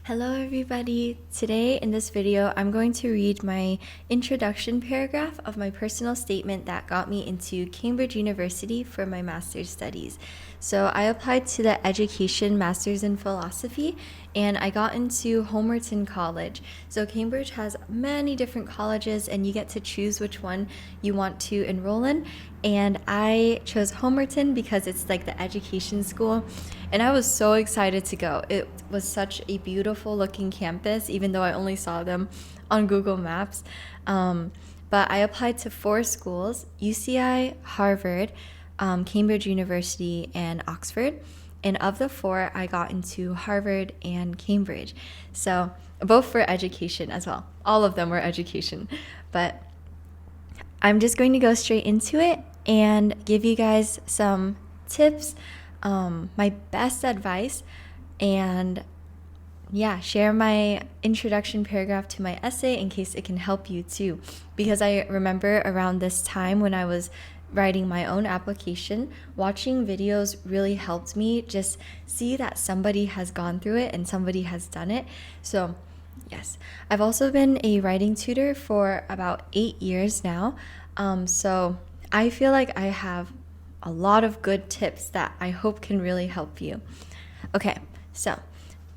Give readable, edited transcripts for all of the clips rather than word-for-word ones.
Hello everybody! Today in this video I'm going to read my introduction paragraph of my personal statement that got me into Cambridge University for my master's studies. So I applied to the Education Masters in Philosophy and I got into Homerton College. So Cambridge has many different colleges and you get to choose which one you want to enroll in. And I chose Homerton because it's like the education school. And I was so excited to go. It was such a beautiful looking campus, even though I only saw them on Google Maps. But I applied to 4 schools: UCI, Harvard, Cambridge University, and Oxford. And of the 4, I got into Harvard and Cambridge. So both for education as well. All of them were education. But I'm just going to go straight into it and give you guys some tips, my best advice, and share my introduction paragraph to my essay in case it can help you too. Because I remember around this time when I was writing my own application, watching videos really helped me just see that somebody has gone through it and somebody has done it. So yes, I've also been a writing tutor for about 8 years now. So I feel like I have a lot of good tips that I hope can really help you. Okay, so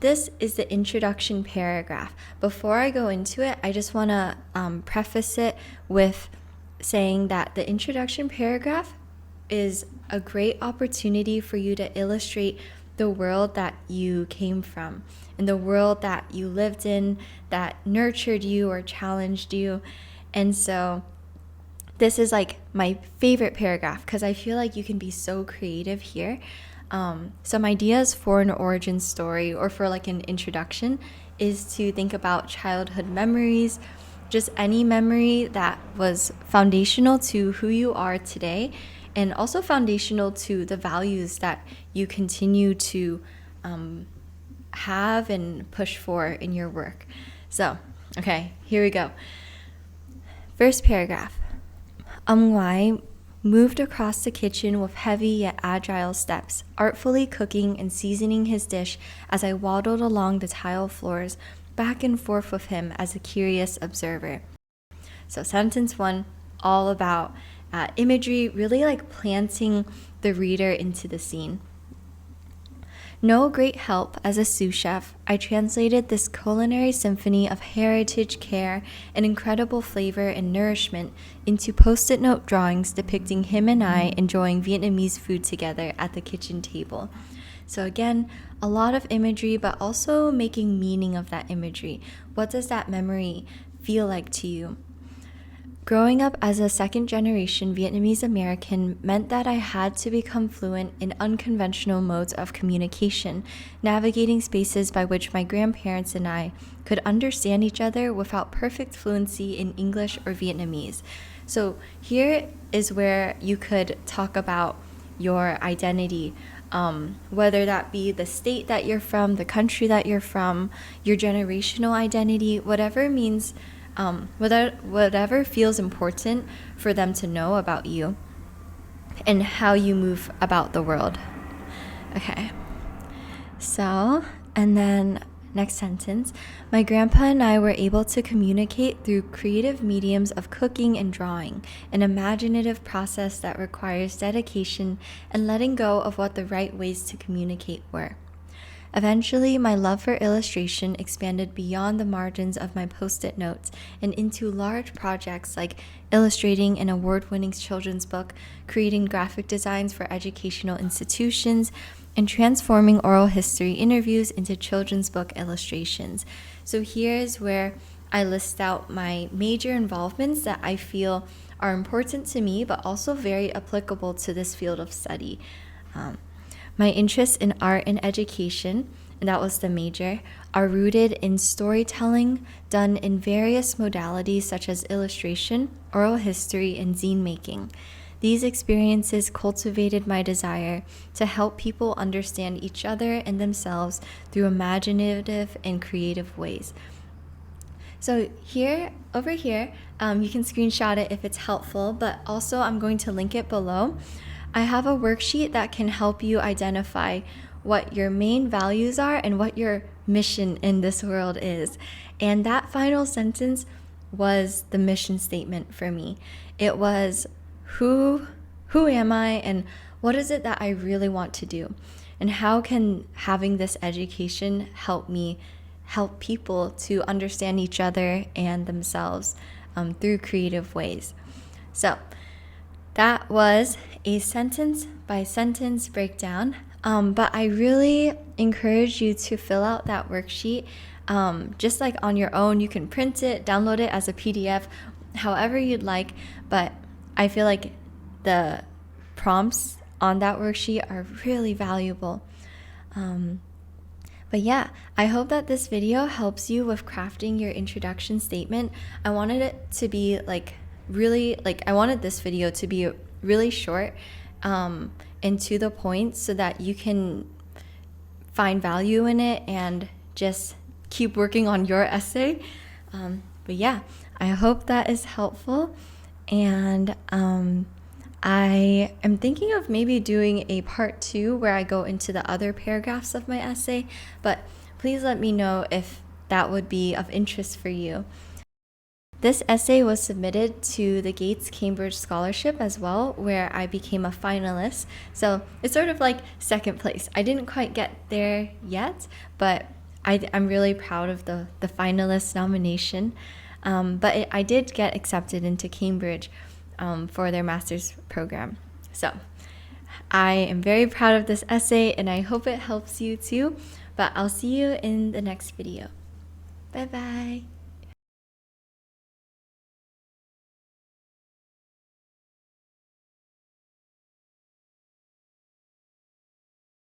this is the introduction paragraph. Before I go into it, I just want to preface it with saying that the introduction paragraph is a great opportunity for you to illustrate the world that you came from and the world that you lived in that nurtured you or challenged you. And so this is like my favorite paragraph because I feel like you can be so creative here. Some ideas for an origin story or for like an introduction is to think about childhood memories, just any memory that was foundational to who you are today and also foundational to the values that you continue to have and push for in your work. So, okay, here we go. First paragraph. Wai moved across the kitchen with heavy yet agile steps, artfully cooking and seasoning his dish as I waddled along the tile floors, back and forth with him as a curious observer. So sentence 1, all about imagery, really like planting the reader into the scene. No great help as a sous chef, I translated this culinary symphony of heritage, care, and incredible flavor and nourishment into post-it note drawings depicting him and I enjoying Vietnamese food together at the kitchen table. So again, a lot of imagery, but also making meaning of that imagery. What does that memory feel like to you? Growing up as a second-generation Vietnamese American meant that I had to become fluent in unconventional modes of communication, navigating spaces by which my grandparents and I could understand each other without perfect fluency in English or Vietnamese. So here is where you could talk about your identity, whether that be the state that you're from, the country that you're from, your generational identity, whatever means whatever feels important for them to know about you and how you move about the world. Okay, so, and then next sentence, my grandpa and I were able to communicate through creative mediums of cooking and drawing, an imaginative process that requires dedication and letting go of what the right ways to communicate were. Eventually, my love for illustration expanded beyond the margins of my post-it notes and into large projects like illustrating an award-winning children's book, creating graphic designs for educational institutions, and transforming oral history interviews into children's book illustrations. So here's where I list out my major involvements that I feel are important to me, but also very applicable to this field of study. My interests in art and education, and that was the major, are rooted in storytelling done in various modalities such as illustration, oral history, and zine making. These experiences cultivated my desire to help people understand each other and themselves through imaginative and creative ways. So over here, you can screenshot it if it's helpful, but also I'm going to link it below. I have a worksheet that can help you identify what your main values are and what your mission in this world is. And that final sentence was the mission statement for me. It was who am I and what is it that I really want to do? And how can having this education help me help people to understand each other and themselves through creative ways? So that was a sentence by sentence breakdown, but I really encourage you to fill out that worksheet just like on your own. You can print it, download it as a PDF, however you'd like, but I feel like the prompts on that worksheet are really valuable. But yeah, I hope that this video helps you with crafting your introduction statement. I wanted it to be I wanted this video to be really short and to the point so that you can find value in it and just keep working on your essay. But yeah, I hope that is helpful. And I am thinking of maybe doing a part 2 where I go into the other paragraphs of my essay, but please let me know if that would be of interest for you. This essay was submitted to the Gates Cambridge Scholarship as well, where I became a finalist. So it's sort of like second place. I didn't quite get there yet, but I'm really proud of the finalist nomination. But I did get accepted into Cambridge for their master's program. So I am very proud of this essay and I hope it helps you too. But I'll see you in the next video. Bye bye.